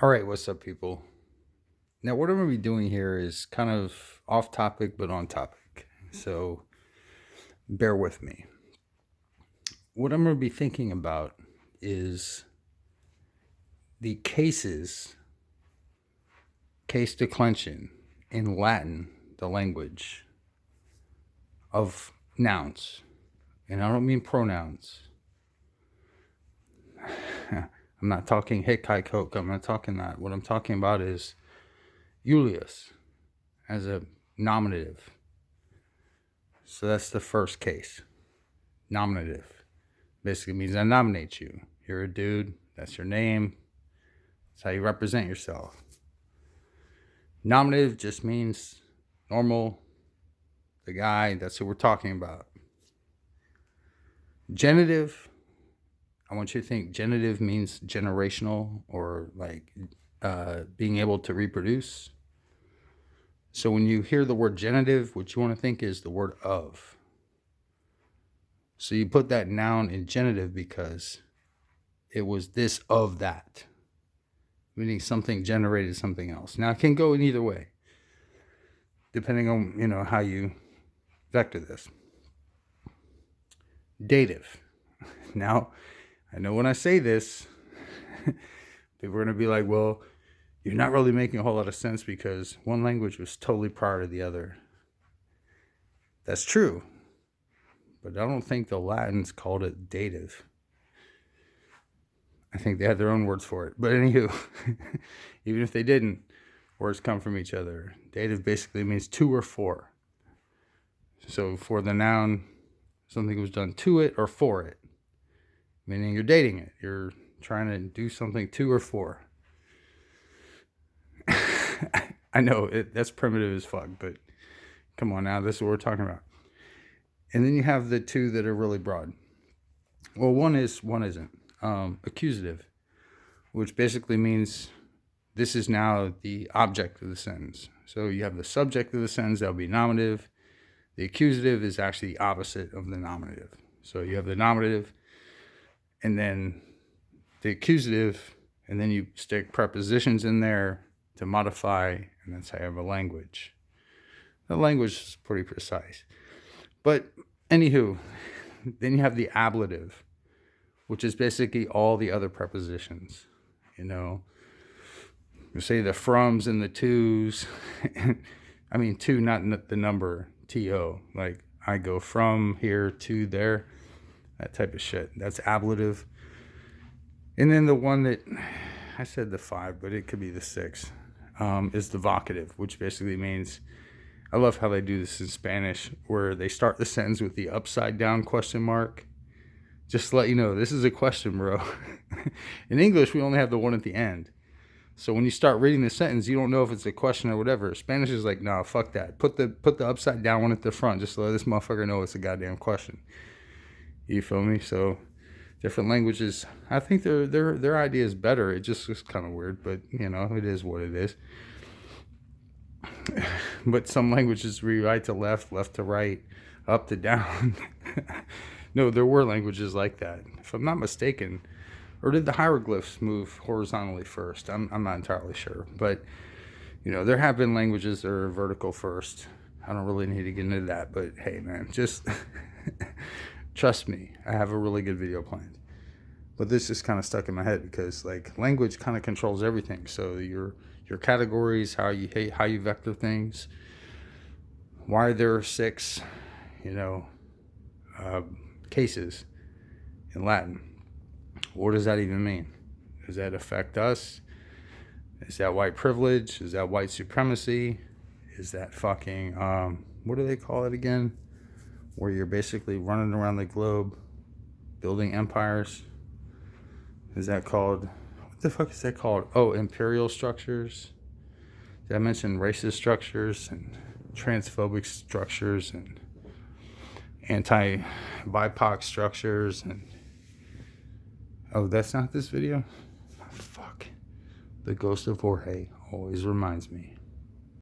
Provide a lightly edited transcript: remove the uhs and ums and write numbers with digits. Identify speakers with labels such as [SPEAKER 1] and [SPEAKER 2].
[SPEAKER 1] All right, what's up, people? Now, what I'm going to be doing here is kind of off topic, but on topic. So bear with me. What I'm going to be thinking about is the case declension in Latin, the language of nouns. And I don't mean pronouns. I'm not talking hic, hi, coke. I'm not talking that. What I'm talking about is Julius as a nominative. So that's the first case. Nominative basically means I nominate you. You're a dude. That's your name. That's how you represent yourself. Nominative just means normal, the guy. That's who we're talking about. Genitive, I want you to think genitive means generational or like being able to reproduce. So when you hear the word genitive, what you want to think is the word of. So you put that noun in genitive because it was this of that, meaning something generated something else. Now it can go in either way, depending on how you vector this. Dative. Now, I know when I say this, people are going to be like, well, you're not really making a whole lot of sense because one language was totally prior to the other. That's true, but I don't think the Latins called it dative. I think they had their own words for it. But anywho, even if they didn't, words come from each other. Dative basically means to or for. So for the noun, something was done to it or for it, meaning you're dating it. You're trying to do something to or for. I know that's primitive as fuck, but come on now, this is what we're talking about. And then you have the two that are really broad. Well, one isn't. Accusative, which basically means this is now the object of the sentence. So you have the subject of the sentence, that'll be nominative. The accusative is actually the opposite of the nominative. So you have the nominative and then the accusative, and then you stick prepositions in there to modify, and that's how you have a language. The language is pretty precise. But anywho, then you have the ablative, which is basically all the other prepositions. You say the froms and the tos. I mean, to, not the number, to. Like, I go from here to there. That type of shit. That's ablative. And then the one that, I said the 5, but it could be the 6, is the vocative, which basically means, I love how they do this in Spanish, where they start the sentence with the upside down question mark. Just to let you know, this is a question, bro. In English, we only have the one at the end. So when you start reading the sentence, you don't know if it's a question or whatever. Spanish is like, nah, fuck that. Put the upside down one at the front, just to let this motherfucker know it's a goddamn question. You feel me? So different languages, I think their idea is better. It just is kind of weird, but it is what it is. But some languages read right to left, left to right, up to down. No, there were languages like that, if I'm not mistaken. Or did the hieroglyphs move horizontally first? I'm not entirely sure. But, there have been languages that are vertical first. I don't really need to get into that. But, hey, man, just trust me. I have a really good video planned. But this just kind of stuck in my head because, language kind of controls everything. So your categories, how you vector things, why there are 6, cases in Latin. What does that even mean? Does that affect us? Is that white privilege? Is that white supremacy? Is that fucking, what do they call it again? Where you're basically running around the globe building empires? Is that called, what the fuck is that called? Oh, imperial structures. Did I mention racist structures and transphobic structures and anti-BIPOC structures? And oh, that's not this video? Fuck. The ghost of Jorge always reminds me.